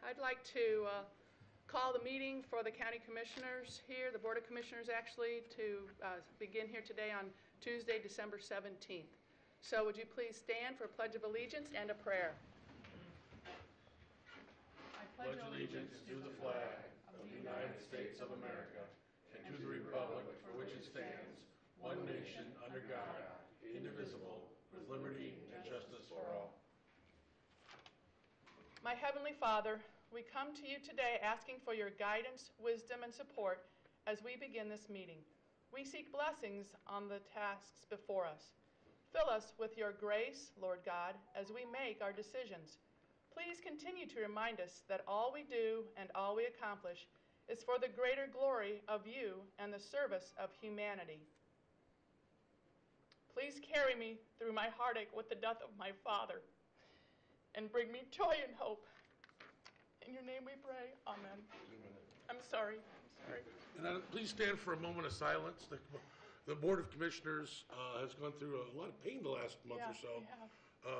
I'd like to call the meeting for the County Commissioners here, the Board of Commissioners actually, to begin here today on Tuesday, December 17th. So would you please stand for a Pledge of Allegiance and a prayer? I pledge allegiance to the flag of the United States of America and to the republic for which it stands, one nation under God, indivisible, with liberty and justice for all. My Heavenly Father, we come to you today asking for your guidance, wisdom, and support as we begin this meeting. We seek blessings on the tasks before us. Fill us with your grace, Lord God, as we make our decisions. Please continue to remind us that all we do and all we accomplish is for the greater glory of you and the service of humanity. Please carry me through my heartache with the death of my father, and bring me joy and hope. In your name we pray. Amen. I'm sorry. And please stand for a moment of silence. The Board of Commissioners has gone through a lot of pain the last month or so.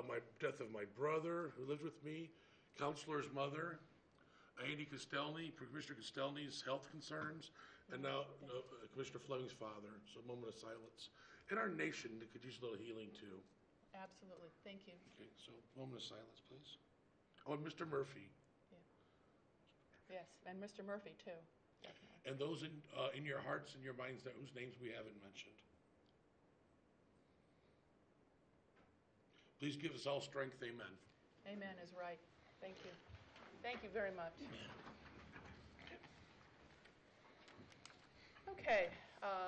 My death of my brother, who lived with me, counselor's mother, Andy Costelny, Commissioner Costelny's health concerns, and now Commissioner Fleming's father. So a moment of silence. And our nation that could use a little healing too. Absolutely. Thank you. Okay, so a moment of silence, please. Oh, and Mr. Murphy. Yeah. Yes, and Mr. Murphy, too. Definitely. And those in your hearts and your minds whose names we haven't mentioned. Please give us all strength. Amen. Amen is right. Thank you. Thank you very much. Okay,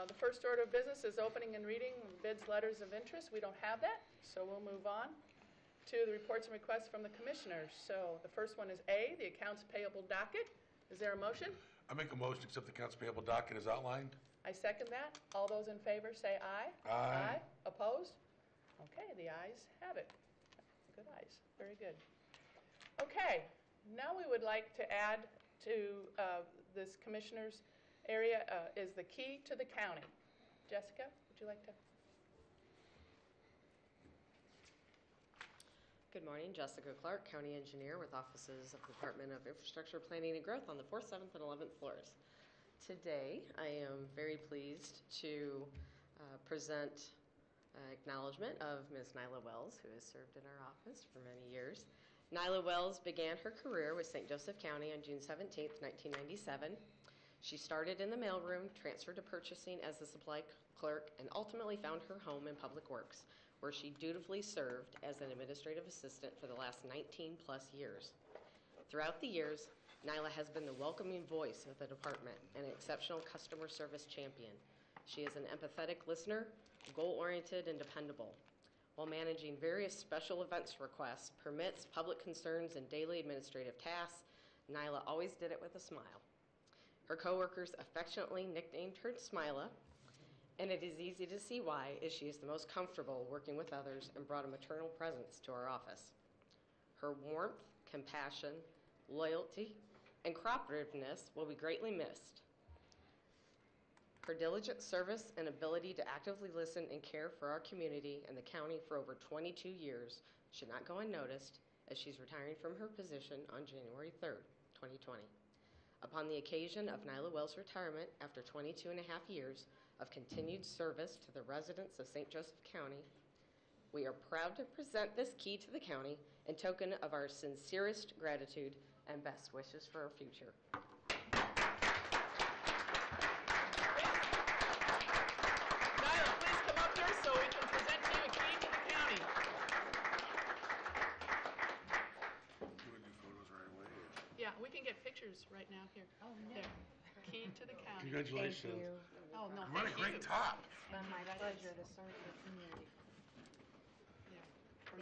the first order of business is opening and reading bids, letters of interest. We don't have that, so we'll move on to the reports and requests from the commissioners. So the first one is A, the accounts payable docket. Is there a motion? I make a motion to accept the accounts payable docket as outlined. I second that. All those in favor say aye. Aye. Opposed? Okay, the ayes have it. Good ayes. Very good. Okay, now we would like to add to this commissioner's area is the key to the county. Jessica, would you like to? Good morning, Jessica Clark, County Engineer with offices of the Department of Infrastructure Planning and Growth on the 4th, 7th, and 11th floors. Today, I am very pleased to present acknowledgement of Ms. Nyla Wells, who has served in our office for many years. Nyla Wells began her career with St. Joseph County on June 17, 1997. She started in the mailroom, transferred to purchasing as the supply clerk, and ultimately found her home in Public Works, where she dutifully served as an administrative assistant for the last 19 plus years. Throughout the years, Nyla has been the welcoming voice of the department and an exceptional customer service champion. She is an empathetic listener, goal-oriented, and dependable. While managing various special events requests, permits, public concerns, and daily administrative tasks, Nyla always did it with a smile. Her coworkers affectionately nicknamed her Smila, and it is easy to see why, as she is the most comfortable working with others and brought a maternal presence to our office. Her warmth, compassion, loyalty, and cooperativeness will be greatly missed. Her diligent service and ability to actively listen and care for our community and the county for over 22 years should not go unnoticed, as she's retiring from her position on January 3rd, 2020. Upon the occasion of Nyla Wells' retirement after 22 and a half years of continued service to the residents of St. Joseph County, we are proud to present this key to the county in token of our sincerest gratitude and best wishes for our future. Nyla, please come up here so we can present to you a key to the county. You would do photos right away. Yeah, we can get pictures right now here. Oh, no. There. Key to the county. Congratulations. Thank you. Oh, no, What a thank great you. top. It's been my pleasure to serve the community.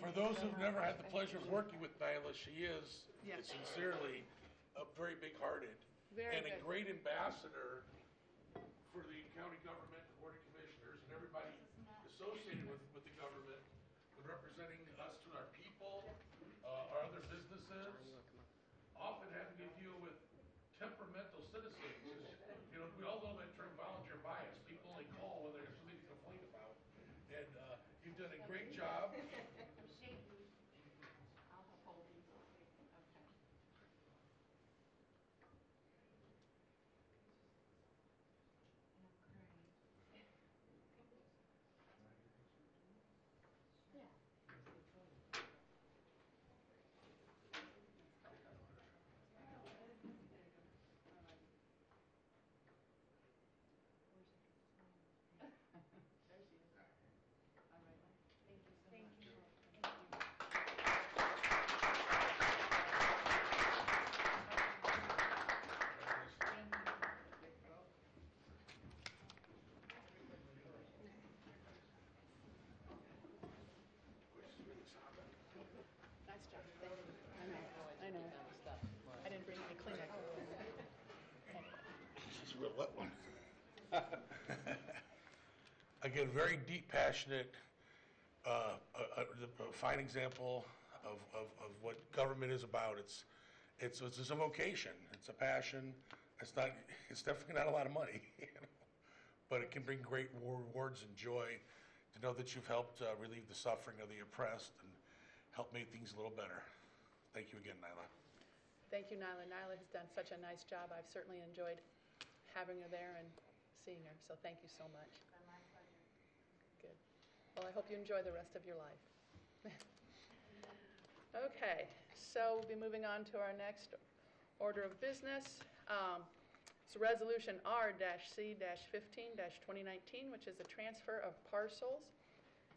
For those who've never had the pleasure of working with Nyla, she is Yes. sincerely very big-hearted Very and a good. great ambassador for the county government, the Board of Commissioners, and everybody associated with the government, and representing us to our people, our other businesses, often having to deal with temperamental citizens. You know, we all know that term volunteer bias. People only call when there's something to complain about. And you've done a great job. a real wet one. Again, very deep, passionate, a fine example of what government is about. It's a vocation. It's a passion. It's definitely not a lot of money, you know, but it can bring great rewards and joy to know that you've helped relieve the suffering of the oppressed and help make things a little better. Thank you again, Nyla. Thank you, Nyla. Nyla has done such a nice job. I've certainly enjoyed having her there and seeing her, so thank you so much. My pleasure. Good. Well, I hope you enjoy the rest of your life. Okay, so we'll be moving on to our next order of business. It's Resolution R-C-15-2019, which is a transfer of parcels.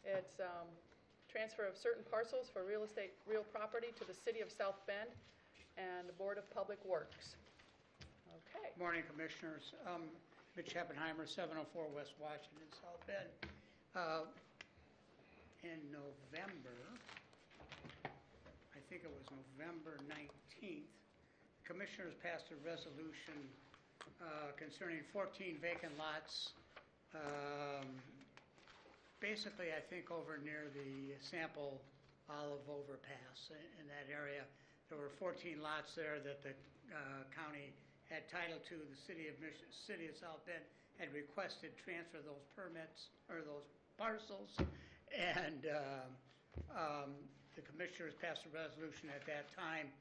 It's transfer of certain parcels for real property to the City of South Bend and the Board of Public Works. Okay. Morning, Commissioners. Mitch Heppenheimer, 704 West Washington, South Bend. In November, I think it was November 19th, Commissioners passed a resolution concerning 14 vacant lots, basically, I think, over near the Sample Olive Overpass in that area. There were 14 lots there that the county had title to. The City of South Bend had requested transfer those permits or those parcels, and the commissioners passed a resolution at that time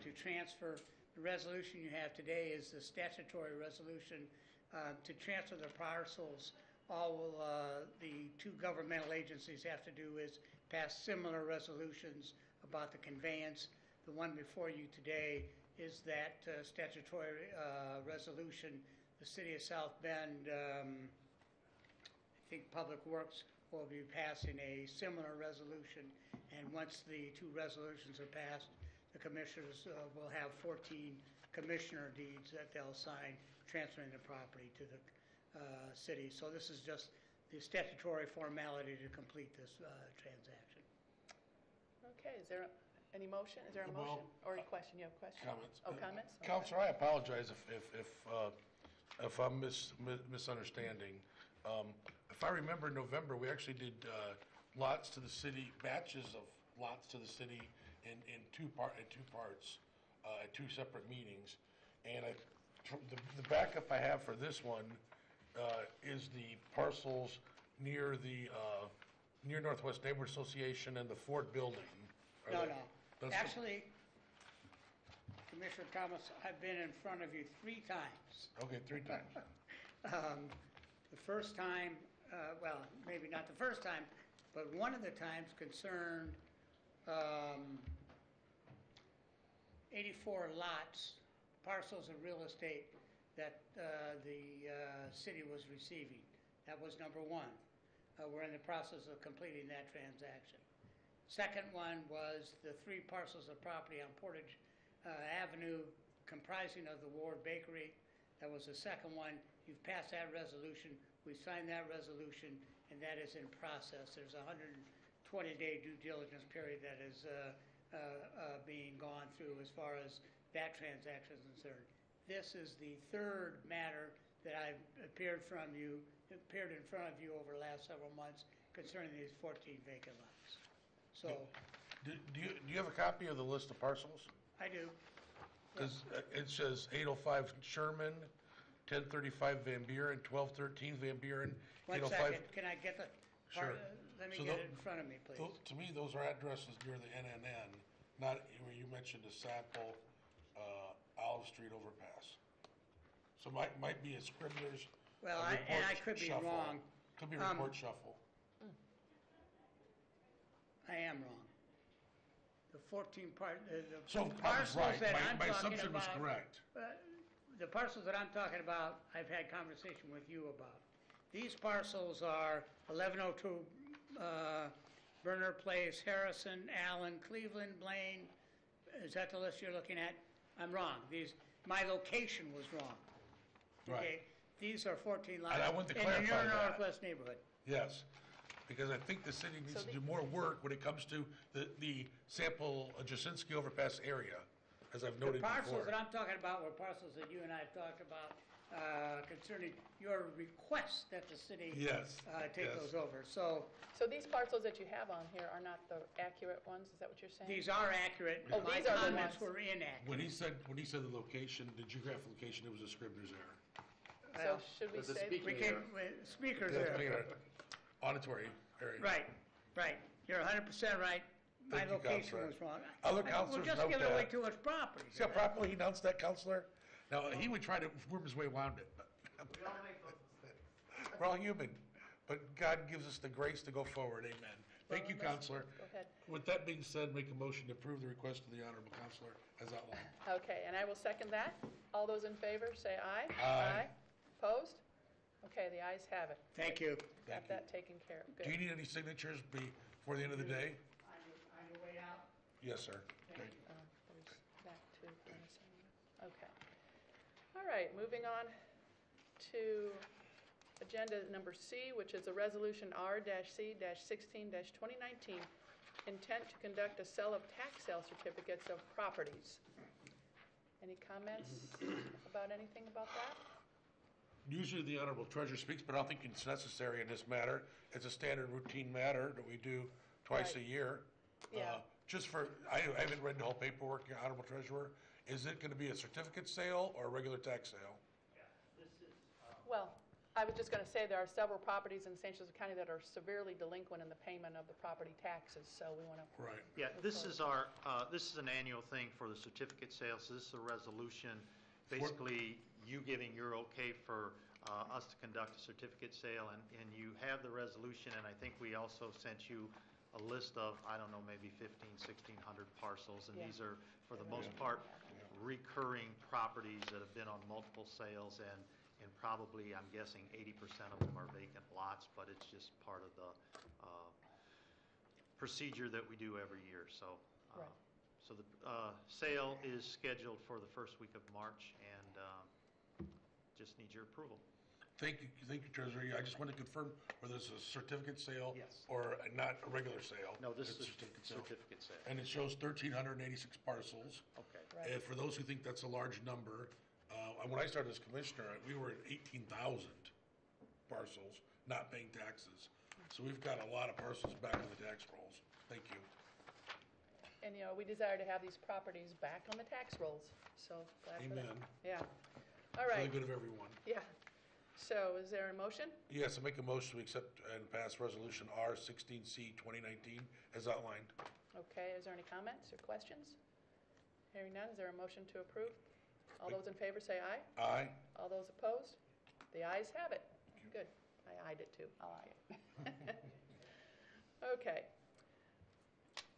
to transfer. The resolution you have today is the statutory resolution to transfer the parcels. All the two governmental agencies have to do is pass similar resolutions about the conveyance. The one before you today is that statutory resolution. The City of South Bend, I think Public Works will be passing a similar resolution, and once the two resolutions are passed, the commissioners will have 14 commissioner deeds that they'll sign transferring the property to the city. So this is just the statutory formality to complete this transaction. Okay, is there any motion? Is there a motion or a question? You have a question? Comments. Oh, comments? Okay. Counselor, I apologize if I'm misunderstanding. If I remember, in November we actually did lots to the city, batches of lots to the city in two parts at two separate meetings, and the backup I have for this one is the parcels near the near Northwest Neighborhood Association and the Ford Building. No. That's Actually, Commissioner Thomas, I've been in front of you 3 times. Okay, 3 times. The first time, well, maybe not the first time, but one of the times concerned 84 lots, parcels of real estate that the city was receiving. That was number 1. We're in the process of completing that transaction. Second one was the 3 parcels of property on Portage Avenue comprising of the Ward Bakery. That was the second one. You've passed that resolution. We signed that resolution, and that is in process. There's a 120-day due diligence period that is being gone through as far as that transaction is concerned. This is the third matter that I've appeared in front of you over the last several months concerning these 14 vacant lots. So, Do you have a copy of the list of parcels? I do. It says 805 Sherman, 1035 Van Buren, 1213 Van Buren, 805. 1 second, can I get the Sure. Let me So get it in front of me, please. To me, those are addresses near the NNN, not where you mentioned the Sample Olive Street overpass. So might be a Scribner's. Well, a and I report could be shuffle. wrong. Could be report shuffle. I am wrong. The 14 So the I was parcels right. that I'm My talking assumption was about, correct. the parcels that I'm talking about, I've had conversation with you about. These parcels are 1102 Burner Place, Harrison, Allen, Cleveland, Blaine. Is that the list you're looking at? I'm wrong. My location was wrong. Right. Okay? These are 14 lots And I want to in the clarify near that. northwest neighborhood. Yes, because I think the city needs to do more work when it comes to the Sample Jasinski overpass area, as I've noted The parcels before. that I'm talking about were parcels that you and I have talked about concerning your request that the city Yes, take yes. those over. So So these parcels that you have on here are not the accurate ones, is that what you're saying? these are accurate. Oh, My these are the comments ones. were inaccurate. When he said the location, the geographic location, it was a Scribner's error. So should we There's a say? speaking We can, speakers That's there. made an auditory area. Right. You're 100% right. My Thank you, location Counselor. was wrong. Other We're counselors just note giving away that. too much property. See how properly he announced that, Counselor? Now, he would try to worm his way around it, but we're all human. But God gives us the grace to go forward, amen. Thank you, Well, Counselor. Go ahead. With that being said, make a motion to approve the request of the Honorable Counselor as outlined. Okay, and I will second that. All those in favor, say aye. Aye. Opposed? Okay, the ayes have it. Thank you. Got Thank you. that taken care of. Do you Good. need any signatures before the end of the day? On your way out. Yes, sir. Okay. There's that too. Okay. All right, moving on to agenda number C, which is a resolution R-C-16-2019, intent to conduct a sale of tax sale certificates of properties. Any comments about anything about that? Usually the Honorable Treasurer speaks, but I don't think it's necessary in this matter. It's a standard routine matter that we do twice a Right. year. Yeah. Just for, I haven't read the whole paperwork, Your Honorable Treasurer. Is it going to be a certificate sale or a regular tax sale? Well, I was just going to say there are several properties in St. Joseph County that are severely delinquent in the payment of the property taxes, so we want to, Right. Yeah, this is this is an annual thing for the certificate sales. So this is a resolution, basically you giving your okay for us to conduct a certificate sale, and you have the resolution, and I think we also sent you a list of, I don't know, maybe 1,600 parcels, and Yeah. these are, for the most part, recurring properties that have been on multiple sales, and probably, I'm guessing, 80% of them are vacant lots, but it's just part of the procedure that we do every year, so. Right. So the sale is scheduled for the first week of March, and just need your approval. Thank you, Treasurer. I just want to confirm whether it's a certificate sale Yes. or not a regular sale. No, this It's is a a sale. certificate sale. And it shows 1,386 parcels. Okay. Right. And for those who think that's a large number, when I started as commissioner, we were at 18,000 parcels not paying taxes. So we've got a lot of parcels back on the tax rolls. Thank you. and, we desire to have these properties back on the tax rolls, so glad for that. Amen. Yeah. All For the right, good of everyone. yeah. So is there a motion? Yes, I make a motion to accept and pass Resolution R-16C 2019 as outlined. Okay, is there any comments or questions? Hearing none, is there a motion to approve? All those in favor say aye. Aye. All those opposed? The ayes have it. Good. I ayed it too. I'll eye it. Okay.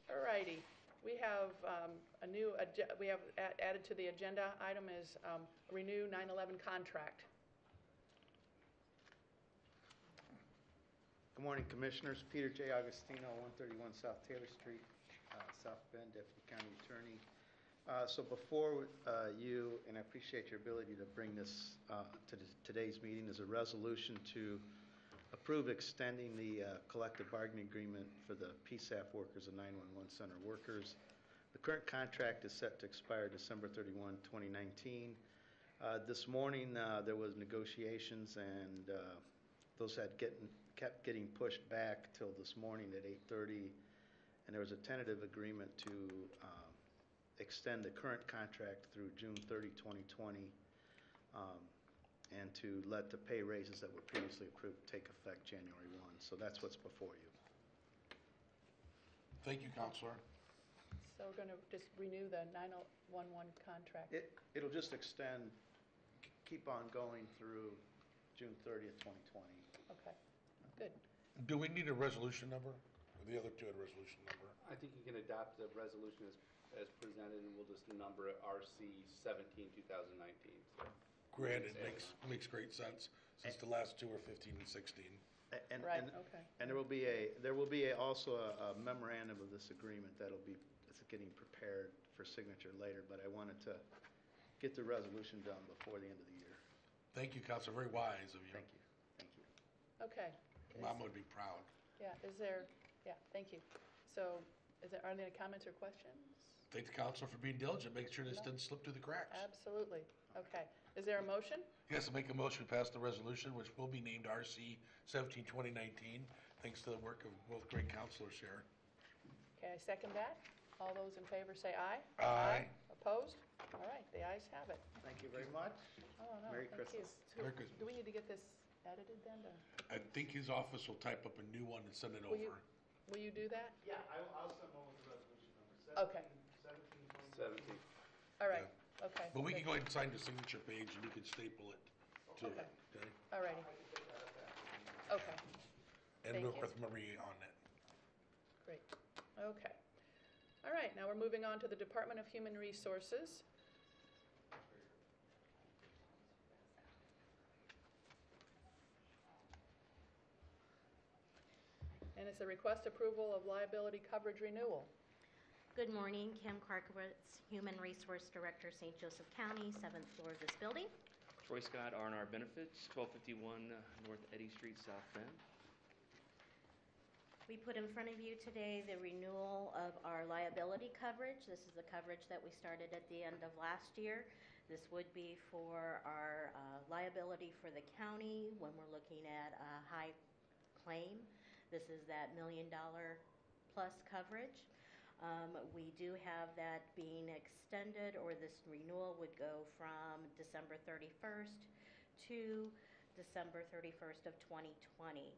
All righty. We have added to the agenda item is renew 9/11 contract. Good morning, Commissioners. Peter J. Agostino, 131 South Taylor Street, South Bend, Deputy County Attorney. So before you, and I appreciate your ability to bring this to today's meeting, is a resolution to approve extending the collective bargaining agreement for the PSAP workers and 911 center workers. The current contract is set to expire December 31, 2019. This morning, there was negotiations, and those kept getting pushed back till this morning at 8:30, and there was a tentative agreement to extend the current contract through June 30, 2020, and to let the pay raises that were previously approved take effect January 1. So that's what's before you. Thank you, Counselor. So we're going to just renew the 911 contract. It'll just extend, keep on going through June 30th, 2020. Okay, good. Do we need a resolution number? The other two had a resolution number. I think you can adopt the resolution as presented, and we'll just number it RC 17, 2019. So. Granted, makes great sense, since the last two were 15 and 16. And, Right, and, okay. and there will be also a memorandum of this agreement it's getting prepared for signature later, but I wanted to get the resolution done before the end of the year. Thank you, Counselor, very wise of you. Thank you. Thank you. Okay. Mom would be proud. Yeah, thank you. So, are there any comments or questions? thank the counselor for being diligent, making sure this didn't slip through the cracks. Absolutely. Okay. Is there a motion? Yes, I'll make a motion to pass the resolution, which will be named RC 17-2019, thanks to the work of both great counselors here. Okay, I second that. All those in favor say aye. Aye. Opposed? All right, the ayes have it. Thank you very much. Oh, no, Merry thank you. Christmas. Merry Christmas. Do we need to get this edited then? I think his office will type up a new one and send it Will you- over. Will you do that? Yeah, I'll send one with the resolution number. Okay. 17. All right, okay. But we can go ahead and sign the signature page and you can staple it to it, Okay. okay? All righty. Okay, And Thank work you. with Marie on it. great. Okay. All right, now we're moving on to the Department of Human Resources. And it's a request approval of liability coverage renewal. Good morning, Kim Karkowitz, Human Resource Director, St. Joseph County, 7th floor of this building. Troy Scott, R&R Benefits, 1251 North Eddy Street, South Bend. We put in front of you today the renewal of our liability coverage. This is the coverage that we started at the end of last year. This would be for our liability for the county when we're looking at a high claim. This is that $1 million plus coverage. We do have that being extended, or this renewal would go from December 31st to December 31st of 2020.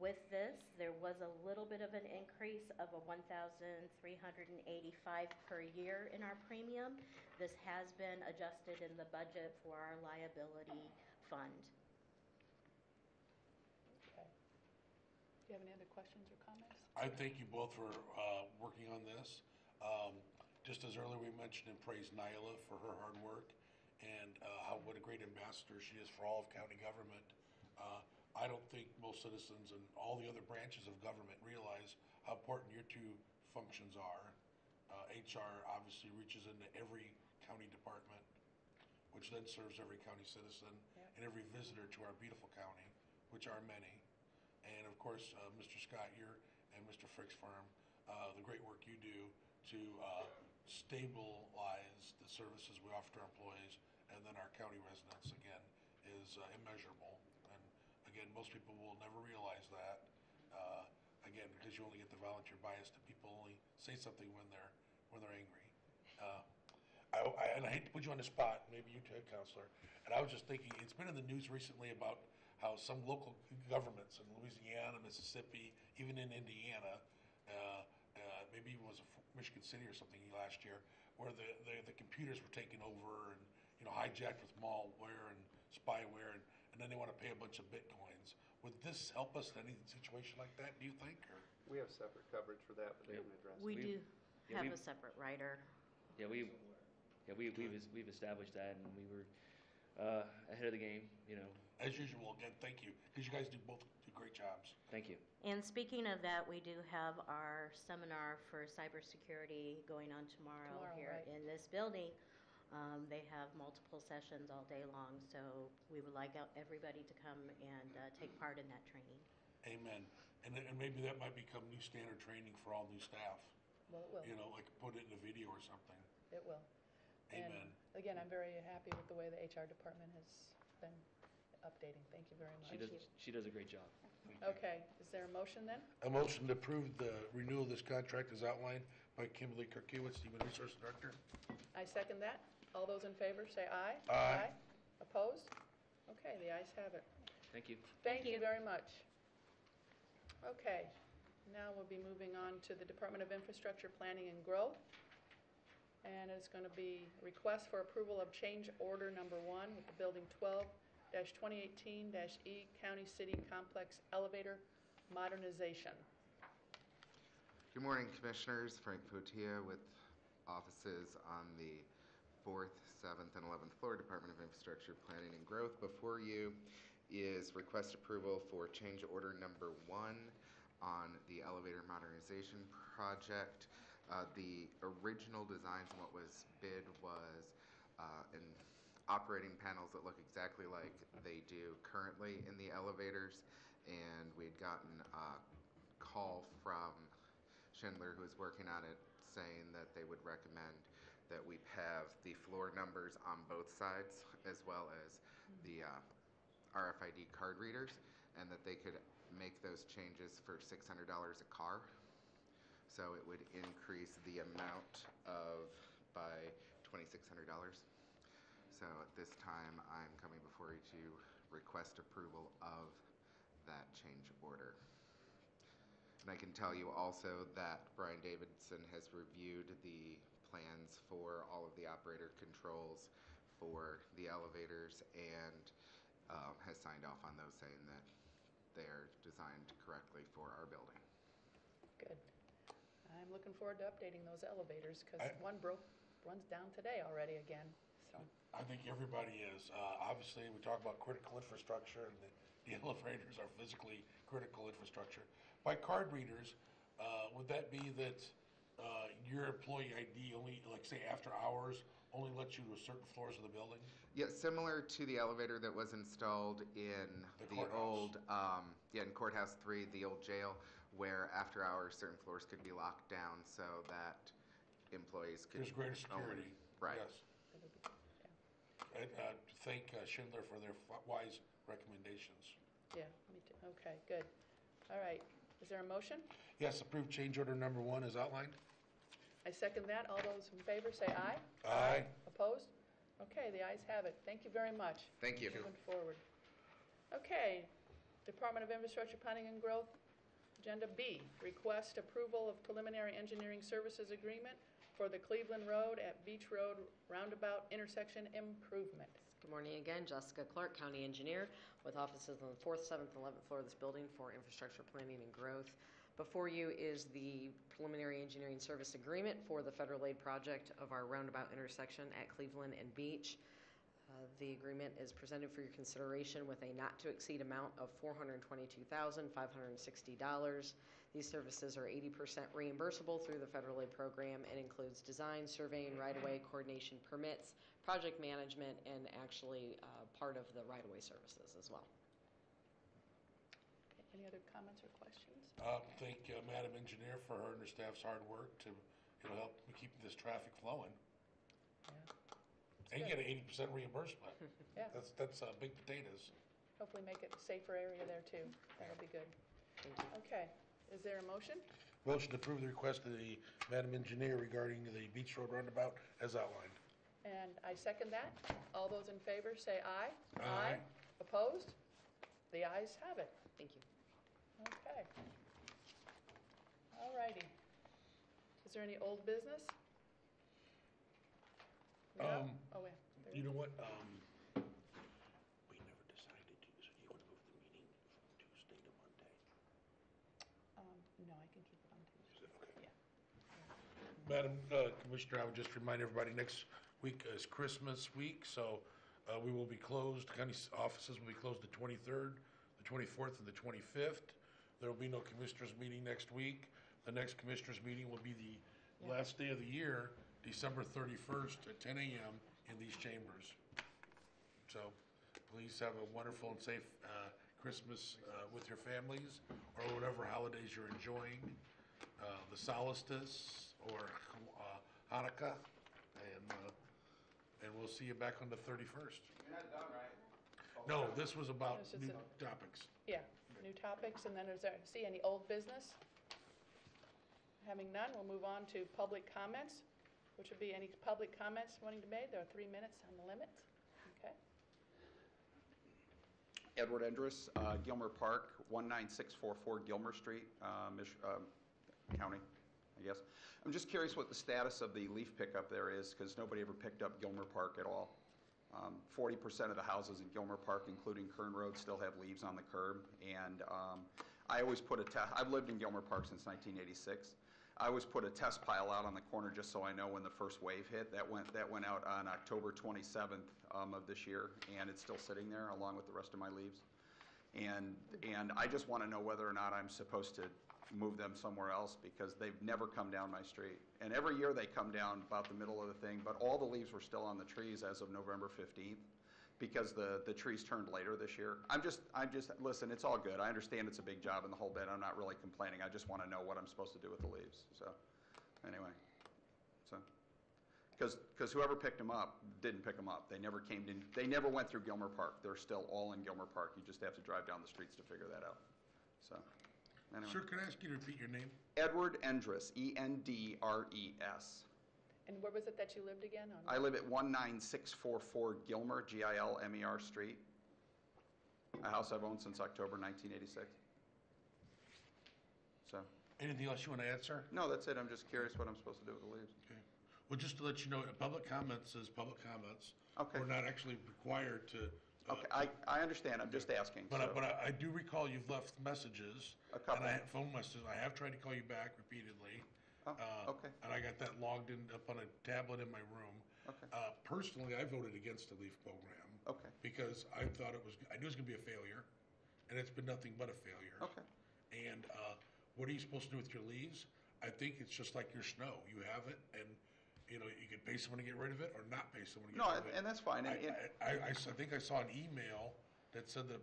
With this, there was a little bit of an increase of a $1,385 per year in our premium. This has been adjusted in the budget for our liability fund. Okay. Do you have any other questions or comments? I thank you both for working on this. Just as earlier we mentioned and praised Nyla for her hard work and what a great ambassador she is for all of county government. I don't think most citizens and all the other branches of government realize how important your two functions are. HR obviously reaches into every county department, which then serves every county citizen and every visitor to our beautiful county, which are many. And of course, Mr. Scott, and Mr. Frick's firm, the great work you do to stabilize the services we offer to our employees and then our county residents, again, is immeasurable. And again, most people will never realize that, again, because you only get the volunteer bias that people only say something when they're angry. And I hate to put you on the spot, maybe you too, Counselor, and I was just thinking, it's been in the news recently about how some local governments in Louisiana, Mississippi, even in Indiana, maybe even was Michigan City or something last year, where the computers were taken over and hijacked with malware and spyware, and then they want to pay a bunch of bitcoins. Would this help us in any situation like that, do you think? Or? We have separate coverage for that, but they haven't addressed We it. do yeah, have we- a separate writer. Yeah, we've established that, and we were ahead of the game, As usual, again, thank you, because you guys do great jobs. Thank you. And speaking of that, we do have our seminar for cybersecurity going on tomorrow here right. in this building. They have multiple sessions all day long, so we would like everybody to come and take part in that training. Amen. And maybe that might become new standard training for all new staff. Well, it will. Like put it in a video or something. It will. Amen. And again, I'm very happy with the way the HR department has been updating. Thank you very much. She does a great job. Okay, is there a motion then? A motion to approve the renewal of this contract is outlined by Kimberly Kirkiewicz, Human Resource Director. I second that. All those in favor say aye. Aye. Opposed? Okay, the ayes have it. Thank you. Thank you very much. Okay, now we'll be moving on to the Department of Infrastructure Planning and Growth. And it's going to be request for approval of change order number 1 with the Building 12-2018-E County City Complex Elevator Modernization. Good morning, Commissioners. Frank Fotia with offices on the 4th, 7th, and 11th floor, Department of Infrastructure Planning and Growth. Before you is request approval for change order number 1 on the elevator modernization project. The original designs and what was bid was an operating panels that look exactly like they do currently in the elevators, and we'd gotten a call from Schindler, who was working on it, saying that they would recommend that we have the floor numbers on both sides, as well as the RFID card readers, and that they could make those changes for $600 a car. So it would increase the amount by $2,600. So at this time, I'm coming before you to request approval of that change order. And I can tell you also that Brian Davidson has reviewed the plans for all of the operator controls for the elevators and has signed off on those, saying that they're designed correctly for our building. Good. I'm looking forward to updating those elevators because one broke, one's down today already again. So I think everybody is. Obviously, we talk about critical infrastructure, and the elevators are physically critical infrastructure. By card readers, would that be that your employee ID only, like say after hours, only lets you to certain floors of the building? Yeah, similar to the elevator that was installed in the old, in Courthouse 3, the old jail, where after hours certain floors could be locked down so that employees could. There's greater security. Right. Yes. And thank Schindler for their wise recommendations. yeah, me too. Okay, good. All right. Is there a motion? Yes, approve change order number 1 as outlined. I second that. All those in favor say aye. Aye. Opposed? Okay, the ayes have it. Thank you very much. Thank you. Moving forward. Okay, Department of Infrastructure Planning and Growth, Agenda B, request approval of preliminary engineering services agreement for the Cleveland Road at Beach Road Roundabout intersection improvement. Good morning again, Jessica Clark, County Engineer, with offices on the 4th, 7th, and 11th floor of this building for infrastructure planning and growth. Before you is the preliminary engineering service agreement for the federal aid project of our roundabout intersection at Cleveland and Beach. The agreement is presented for your consideration with a not-to-exceed amount of $422,560. These services are 80% reimbursable through the federal aid program and includes design, surveying, right-of-way, coordination permits, project management, and actually part of the right-of-way services as well. Okay, any other comments or questions? Thank Madam Engineer for her and her staff's hard work to help keep this traffic flowing. And you get an 80% reimbursement. Yeah. That's big potatoes. Hopefully make it a safer area there too. That'll be good. Okay, is there a motion? Motion to approve the request of the Madam Engineer regarding the Beach Road roundabout as outlined. And I second that. All those in favor say aye. Aye. Opposed? The ayes have it. Thank you. Okay. All righty. Is there any old business? No? Oh, wait. You know what? We never decided to. So do you want to move the meeting from Tuesday to Monday? No, I can keep it on Tuesday. Okay. Yeah. Madam Commissioner, I would just remind everybody next week is Christmas week, so we will be closed. County offices will be closed the 23rd, the 24th, and the 25th. There will be no commissioners meeting next week. The next commissioners meeting will be the last day of the year, December 31st at 10 a.m. in these chambers. So please have a wonderful and safe Christmas with your families or whatever holidays you're enjoying, the solstice or Hanukkah, and we'll see you back on the 31st. You're not done, right? No, this was about This is new a- topics. Yeah, new topics, and then is there, see any old business? Having none, we'll move on to public comments, which would be any public comments wanting to be made. There are 3 minutes on the limit. Okay. Edward Endress, Gilmer Park, 19644 Gilmer Street, County, I guess. I'm just curious what the status of the leaf pickup there is, because nobody ever picked up Gilmer Park at all. 40% of the houses in Gilmer Park, including Kern Road, still have leaves on the curb. And I always put a test. I've lived in Gilmer Park since 1986. I always put a test pile out on the corner just so I know when the first wave hit. That went out on October 27th of this year, and it's still sitting there along with the rest of my leaves. And I just want to know whether or not I'm supposed to move them somewhere else, because they've never come down my street. And every year they come down about the middle of the thing, but all the leaves were still on the trees as of November 15th. Because the trees turned later this year. I'm just, listen, it's all good. I understand it's a big job and the whole bit. I'm not really complaining. I just want to know what I'm supposed to do with the leaves. So, anyway, So, because whoever picked them up didn't pick them up. They never came in, they never went through Gilmer Park. They're still all in Gilmer Park. You just have to drive down the streets to figure that out. So, anyway. Sir, can I ask you to repeat your name? Edward Endres, Endres. And where was it that you lived again? I live at 19644 Gilmer, Gilmer Street, a house I've owned since October 1986. So, Anything else you want to add, sir? no, that's it. I'm just curious what I'm supposed to do with the leaves. Okay. Well, just to let you know, public comments is public comments. Okay. We're not actually required to. Okay, I understand. I'm just asking. But, so. but I do recall you've left messages. A couple. And I have phone messages. I have tried to call you back repeatedly. Okay. And I got that logged in up on a tablet in my room. Okay. Personally, I voted against the LEAF program. Okay. Because I thought I knew it was going to be a failure, and it's been nothing but a failure. Okay. And what are you supposed to do with your leaves? I think it's just like your snow. You have it, and you can pay someone to get rid of it, or not pay someone to get rid of it. And that's fine. I think I saw an email that said the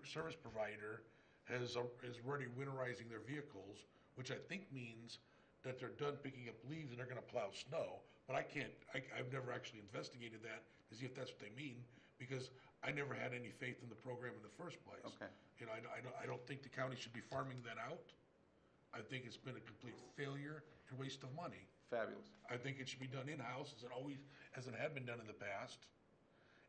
service provider is already winterizing their vehicles, which I think means that they're done picking up leaves and they're going to plow snow. But I've never actually investigated that to see if that's what they mean, because I never had any faith in the program in the first place. Okay. I don't think the county should be farming that out. I think it's been a complete failure and waste of money. Fabulous. I think it should be done in-house as it had been done in the past.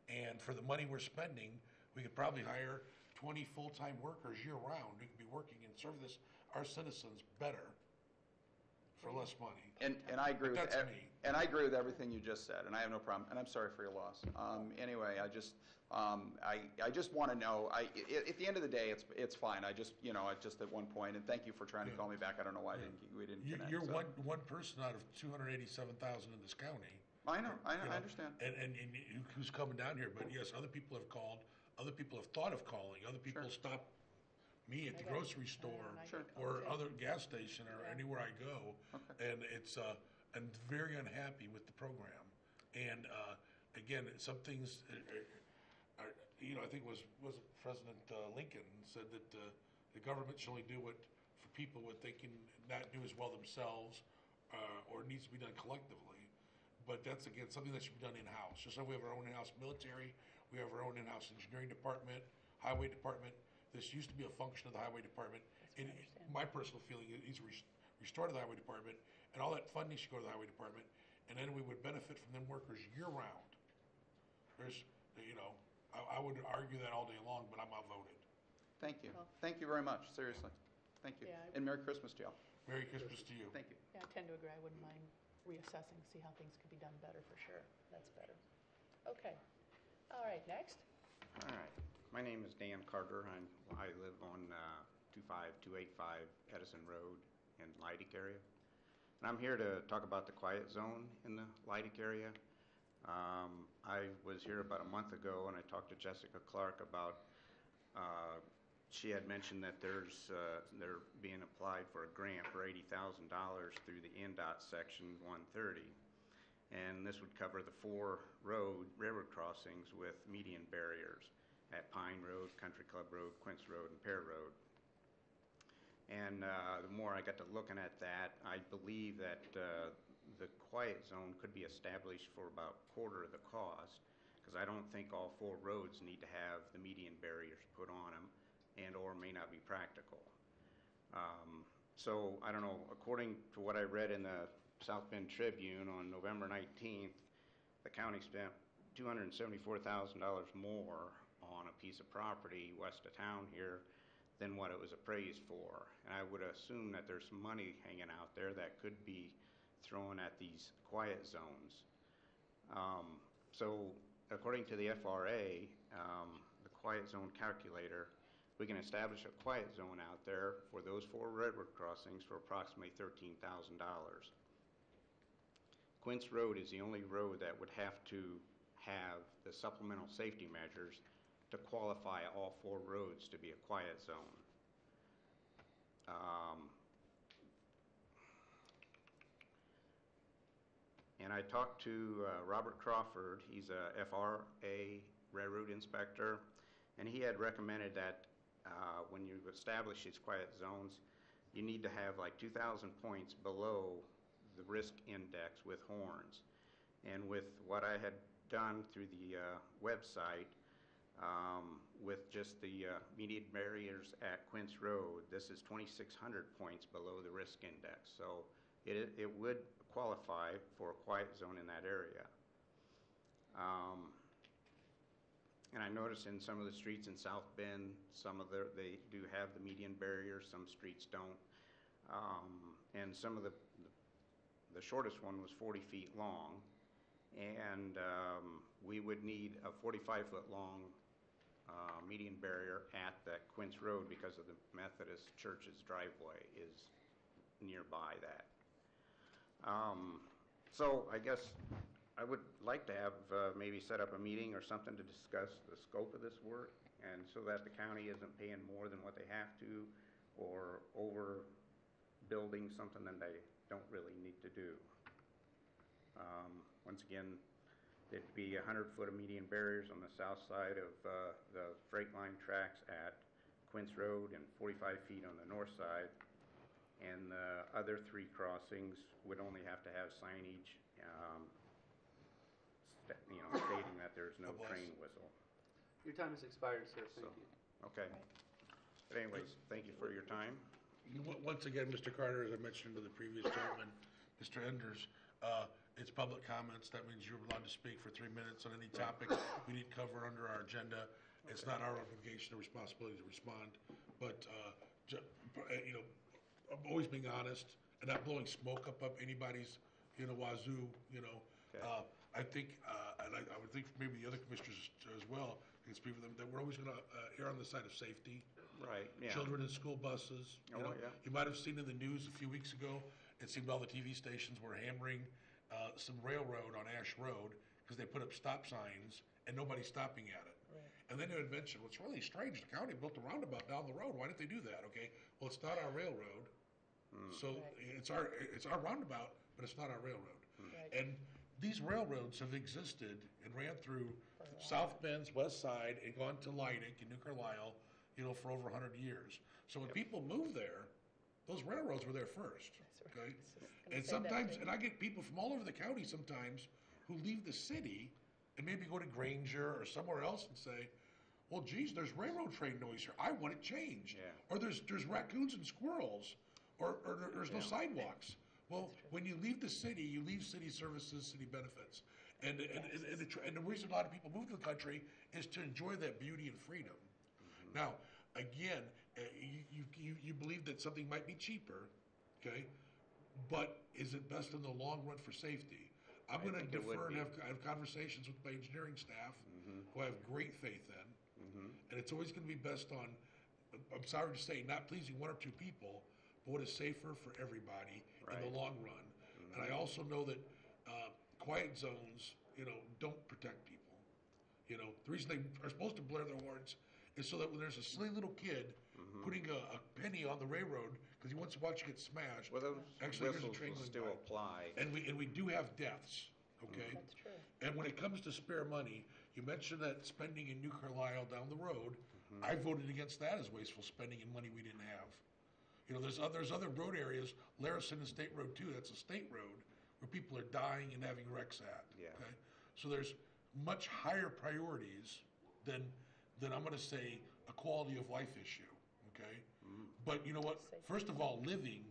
And for the money we're spending, we could probably hire 20 full-time workers year-round who could be working and serve our citizens better for less money. And I agree with That's me. And I agree with everything you just said, and I have no problem. And I'm sorry for your loss. Anyway, I just want to know. At the end of the day, it's fine. I just at one point, and thank you for trying to call me back. I don't know why we didn't connect. You're so. one person out of 287,000 in this county. I know. I understand. And who's coming down here? But yes, other people have called. Other people have thought of calling. Other people stop me at the grocery store or other gas station or anywhere I go, and it's I'm very unhappy with the program. And again, some things are, I think was President Lincoln said that the government should only do what for people what they can not do as well themselves, or needs to be done collectively. But that's again something that should be done in-house. Just like we have our own in-house military, we have our own in-house engineering department, highway department. This used to be a function of the highway department. And my personal feeling is restore to the highway department, and all that funding should go to the highway department, and then we would benefit from them workers year-round. There's, I would argue that all day long, but I'm outvoted. Thank you. Thank you very much. Seriously. Thank you. Yeah, And Merry Christmas to y'all. Merry Christmas to you. Thank you. Yeah, I tend to agree. I wouldn't mind reassessing, see how things could be done better for sure. That's better. Okay. All right, next. All right. My name is Dan Carter. I live on 25285 Edison Road in Leidick area. And I'm here to talk about the quiet zone in the Leidick area. I was here about a month ago and I talked to Jessica Clark about, she had mentioned that they're being applied for a grant for $80,000 through the NDOT section 130. And this would cover the 4 railroad crossings with median barriers at Pine Road, Country Club Road, Quince Road, and Pear Road. And the more I got to looking at that, I believe that the quiet zone could be established for about a quarter of the cost, because I don't think all 4 roads need to have the median barriers put on them, and or may not be practical. So I don't know, according to what I read in the South Bend Tribune on November 19th, the county spent $274,000 more on a piece of property west of town here than what it was appraised for. And I would assume that there's some money hanging out there that could be thrown at these quiet zones. So according to the FRA, the quiet zone calculator, we can establish a quiet zone out there for those 4 railroad crossings for approximately $13,000. Quince Road is the only road that would have to have the supplemental safety measures to qualify all 4 roads to be a quiet zone. And I talked to Robert Crawford. He's a FRA railroad inspector, and he had recommended that when you establish these quiet zones, you need to have like 2,000 points below the risk index with horns. And with what I had done through the website, with just the median barriers at Quince Road, this is 2,600 points below the risk index. So it would qualify for a quiet zone in that area. And I noticed in some of the streets in South Bend, they do have the median barrier, some streets don't. And some of the shortest one was 40 feet long. And we would need a 45-foot long median barrier at that Quince Road because of the Methodist Church's driveway is nearby that. So I guess I would like to have maybe set up a meeting or something to discuss the scope of this work, and so that the county isn't paying more than what they have to or overbuilding something that they don't really need to do. Once again, there'd be 100 foot of median barriers on the south side of the freight line tracks at Quince Road and 45 feet on the north side. And the other 3 crossings would only have to have signage, stating that there's no train whistle. Your time has expired, sir. Thank you. Okay. But anyways, thank you for your time. Once again, Mr. Carter, as I mentioned to the previous gentleman, Mr. Enders, it's public comments. That means you're allowed to speak for 3 minutes on any topic we need cover under our agenda. It's not our obligation or responsibility to respond, but, I'm always being honest and not blowing smoke up anybody's, wazoo, Okay. I think, and I would think maybe the other commissioners as well, can speak for them, that we're always going to err on the side of safety. Right, yeah. Children in school buses. Oh, yeah. You might have seen in the news a few weeks ago, it seemed all the TV stations were hammering some railroad on Ash Road because they put up stop signs and nobody's stopping at it. Right. And then they would mention, what's really strange, the county built a roundabout down the road. Why didn't they do that? Okay, well, it's not our railroad. So it's our roundabout, but it's not our railroad. Right. And these railroads have existed and ran through South Bend's west side and gone to Leidick and New Carlisle, for over 100 years. So when people moved there, those railroads were there first. That's right. Okay? I was just gonna And say that sometimes, thing. and I get people from all over the county sometimes who leave the city and maybe go to Granger or somewhere else and say, well, geez, there's railroad train noise here. I want it changed. Yeah. Or there's raccoons and squirrels, or there's no sidewalks. Well, when you leave the city, you leave city services, city benefits. And the reason a lot of people move to the country is to enjoy that beauty and freedom. Now, again, you believe that something might be cheaper, okay? But is it best in the long run for safety? I'm I going to think it would defer and be. have conversations with my engineering staff, who I have great faith in. And it's always going to be best on, I'm sorry to say, not pleasing 1 or 2 people, but what is safer for everybody in the long run. And I also know that quiet zones, don't protect people. The reason they are supposed to blare their horns is so that when there's a silly little kid putting a penny on the railroad because he wants to watch you get smashed, Well, those actually there's a whistles train will going still by. apply. And we do have deaths, okay? That's true. And when it comes to spare money, you mentioned that spending in New Carlisle down the road, I voted against that as wasteful spending and money we didn't have. There's other road areas, Larison and State Road 2, that's a state road, where people are dying and having wrecks at. Yeah. Okay? So there's much higher priorities than I'm going to say a quality of life issue, okay? But you know what? First of all, living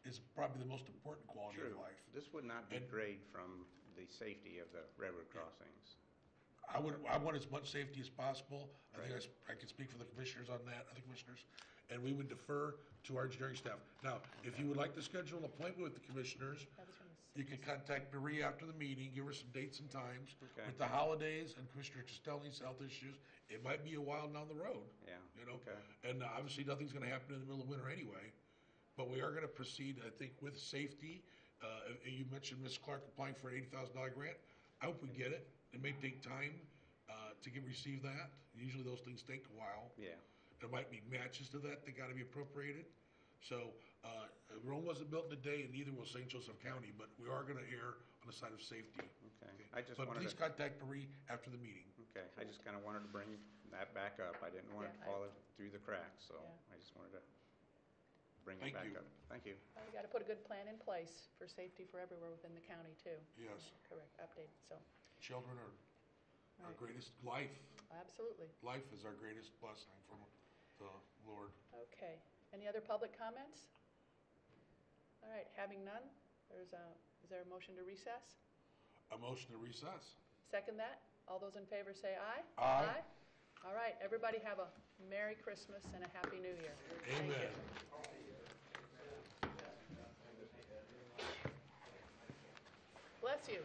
is probably the most important quality True. of life. This would not degrade from the safety of the railroad crossings. I want as much safety as possible. I think I can speak for the commissioners on that, other commissioners, and we would defer to our engineering staff. Now, if you would like to schedule an appointment with the commissioners, you can contact Marie after the meeting, give her some dates and times. Okay. With the holidays and Commissioner Castelli's health issues, it might be a while down the road. Yeah. Okay. And obviously, nothing's going to happen in the middle of winter anyway. But we are going to proceed, I think, with safety. You mentioned Ms. Clark applying for an $80,000 grant. I hope we get it. It may take time to receive that. Usually those things take a while. Yeah. There might be matches to that got to be appropriated. So Rome wasn't built in a day, and neither will St. Joseph County, but we are going to err on the side of safety. Okay. I just But wanted please to, contact Marie after the meeting. okay, I just kind of wanted to bring that back up. I didn't want it to fall through the cracks, so Yeah. I just wanted to bring Thank it back you. up. Thank you. Well, we got to put a good plan in place for safety for everywhere within the county, too. Yes. Correct, updated, so, Children are our Right. greatest life. absolutely. Life is our greatest blessing from the Lord. Okay. Any other public comments? All right, having none, is there a motion to recess? A motion to recess. Second that? All those in favor say aye. Aye. All right, everybody have a Merry Christmas and a Happy New Year. Thank you. Amen. Bless you.